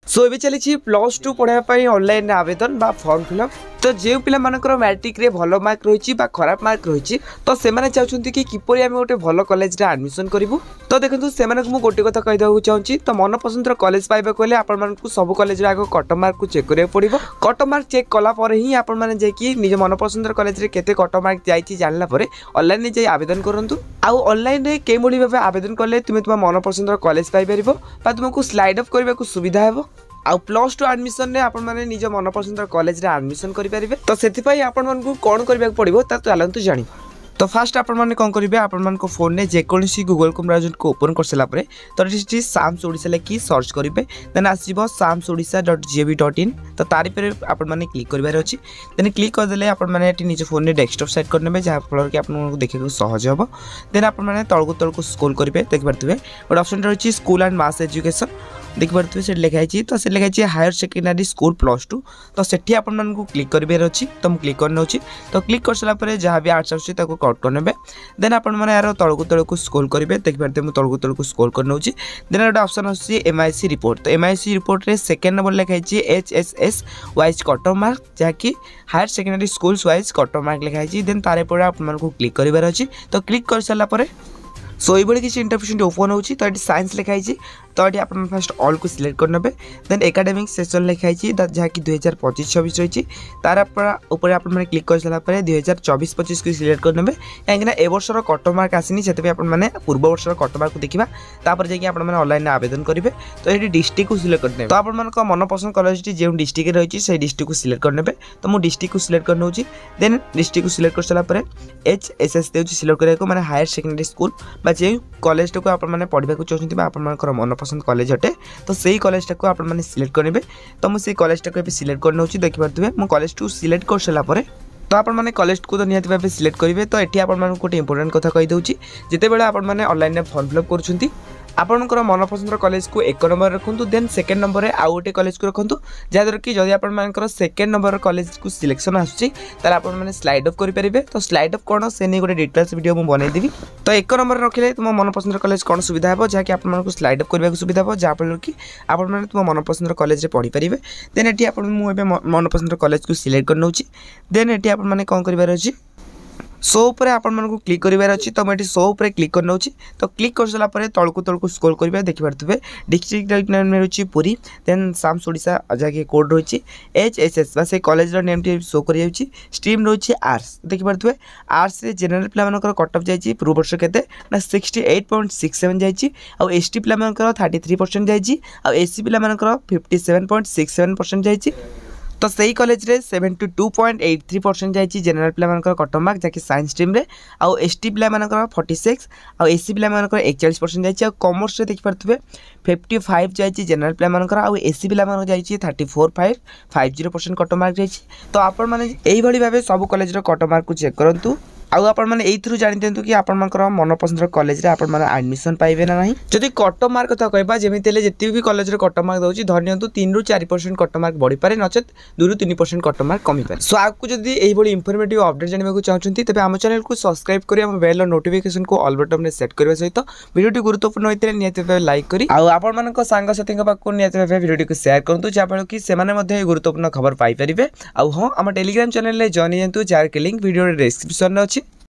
सो ये चली +2 पढ़ाई ऑनलाइन आवेदन बा फॉर्म फिलअप। तो जो पिला मानकर मैट्रिक रे भल मार्क रही खराब मार्क रही तो से चाहते कि किपरि आम गोटे भल कॉलेज आडमिशन करूँ। तो देखो से मुझे गोटे कथा कहीदेक चाहूँगी तो मन पसंद कॉलेज पाइबा कहले आपण सब कॉलेज आग कट मार्क को चेक करा पड़ो। कट मार्क चेक कलापर ही आपण निज मन पसंद कॉलेज रे केते कट मार्क जाइए जानला परे ऑनलाइन जाई आवेदन करूँ। आउ ऑनलाइन रे के भली भाव आवेदन कले तुम तुम मन पसंद कॉलेज पाइपर बा तुमको स्लाइड अप करने को सुविधा है। आउ +2 एडमिशन रे आपण माने निज मन पसंद कॉलेज रे एडमिशन करि परिबे। तो सेति पई आपण मन को कोन करबा पड़िबो ता चलंतु जानि। तो फास्ट आपण माने कोन करिवे आपण मन को फोन ने जे कोनसी गूगल क्रोम ब्राउजर को ओपन कर सला परे तो एटी साम्स ओडिसा लेखि सर्च करिवे देन आसीबो samsodisha.gov.in। तो तारि पर आपण माने क्लिक करिवार अछि देन क्लिक कर देले आपण माने एटी निज फोन ने डेस्कटॉप सेट कर नेबे जहा फल कि आपण को देखै को सहज होबो। देन आपण माने तळको स्क्रॉल करिवे देख परतुवे गोटे ऑप्शन रहछि स्कूल एंड मास एजुकेशन देख पारे से लिखाई तो से लिखाई हायर सेकेंडरी स्कूल +2। तो सेठी आपण मन को क्लिक करिवार अछि तो मैं क्लिक करने तो क्लिक कर सारा पर जहाँ भी आर्ट्स आछी ताको कट कर नेबे देन आपण माने यार तळको स्क्रॉल करिवे देख पारे मैं तळको स्क्रॉल कर नउची देन गोटे ऑप्शन अछि MIC रिपोर्ट। तो MIC रिपोर्ट रे सेकंड नंबर लिखाई HSS वाइज कट मार्क जहाँ कि higher secondary schools wise cut mark लिखाई देन तारे पर आपण मन को क्लिक करिवार अछि। तो क्लिक कर सारा पर सो ये किसी इंटरव्यू ओपन होची तो ये साइंस लिखाई तो ये आप फास्ट ऑल को सिलेक्ट करने देन एकेडमिक सेक्शन लिखाई जहाँ कि 2025-26 रही तार ऊपर आप क्लिक कर सारापर 2024-25 को सिलेक्ट करने कहीं ए वर्षर कट मार्क आसनी से मैंने पूर्व वर्षर कट मार्क को देखा तापर जाइए ऑनलाइन आवेदन करेंगे। तो ये डिस्ट्रिक्ट को सिलेक्ट करने तो आप मन पसंद कॉलेज जो डिस्ट्रिक्ट रही है डिस्ट्रिक्ट को सिलेक्ट करने तो मुझे डिस्ट्रिक्ट को सिलेक्ट करने देन डिस्ट्रिक्ट को सिलेक्ट कर सारापर HSS दे सिलेक्ट करने मैंने हायर सेकेंडरी स्कूल जो कॉलेज को आपने पढ़ा चाहते आप मन पसंद कॉलेज अटे तो सही कॉलेज को आप सिलेक्ट करेंगे। तो मुझे कॉलेज को सिलेक्ट करने देखिए मुझे कॉलेज को सिलेक्ट कर सारापर तो आप कॉलेज को तो निहाती भाव सिलेक्ट करेंगे। तो ये आप गोटे इंपोर्टेंट कथा कहीदे जिते बड़े ऑनलाइन फॉर्म फिलअप कर आपणकर मन पसंद कॉलेज को 1 नंबर रखु देन सेकेंड नंबर में आउ गोटे कॉलेज को रखु जहाँद्वारा कि जब आप सेकेंड नंबर कॉलेज को सिलेक्शन आसूँ आपने स्लाइड अप करेंगे। तो स्लाइड अप कौन से नहीं गोटे डिटेल्स वीडियो मुझे बनईदेवी। तो 1 नंबर रखिले तुम मन पसंद कॉलेज कौन सुविधा है जहाँकि आपको स्लाइड अप करने सुविधा हो जहाँफल कि आपने तुम मन पसंद कॉलेज पढ़ी पारे। देन ये मुझे मन पसंद कॉलेज को सिलेक्ट करने देन ये आपने कौन कर शो पर आपण मन को क्लिक करिवार अछि। तो मैं शो पर क्लिक करने तो क्लिक कर सारा पर तळको स्क्रॉल करिवे देखि पारथुबे डिस्ट्रिक्ट नेम रहछि पुरी देन साम्स ओडिसा जहाँकि कोड रही HSS बा से कॉलेज नेम टी शो कर जाउछि स्ट्रीम रही आर्ट्स देखि पारथुबे आर्ट्स रे जनरल पिला मानकर कट ऑफ जाइछि पूर्व वर्ष केते ना 68.67 जाइछि आ ST पिला मानकर 33% जाइछि आ SC पिला मानकर 57.67% जाइछि। तो सही कॉलेज रे 72.83% जाइए जनरल पिला मानकर कट मार्क जहाँकि साइंस स्ट्रीम रे आउ ST पिला मानकर 46 आउ SC पिला मानकर 41% जाइए आ कॉमर्स रे देखि पारथुबे 55 जाइए जनरल पिला मानकर आउ SC पिला मानकर जाइए 34.50% कट मार्क जाइए। तो आपण माने एही भली भाबे सब कॉलेज रो कट मार्क को चेक करंतु आउ आपण माने एथरु जानि देंतु कि आपण मानकर मन पसंद कॉलेज रे आपण माने एडमिशन पाइबे ना नहीं। जदि कट मार्क कथा कहबा जेमिति ले जति भी कॉलेज रे कट मार्क दउची धरनियंतु 3 रु 4% कट मार्क बढ़ी पारे नचेत 2 रु 3% कट मार्क कमी पारे। सो आपको जदि एही बडी इंफॉर्मेटिव अपडेट जानिबा को चाहछंती तबे हम चैनल को सब्सक्राइब करी हम बेल नोटिफिकेशन को ऑल बटन में सेट करबा सहित वीडियो गुरुत्वपूर्ण होइतले नियति भाबे लाइक करी आउ आपण मानक संग साथी के पाक को नियति भाबे वीडियो को शेयर करंतु जाफल कि सेमाने मध्ये गुरुत्वपूर्ण खबर पाई परिबे। आउ हां हम टेलीग्राम चैनल ले जॉइन हेतु जार के लिंक वीडियो डिस्क्रिप्शन में अछि।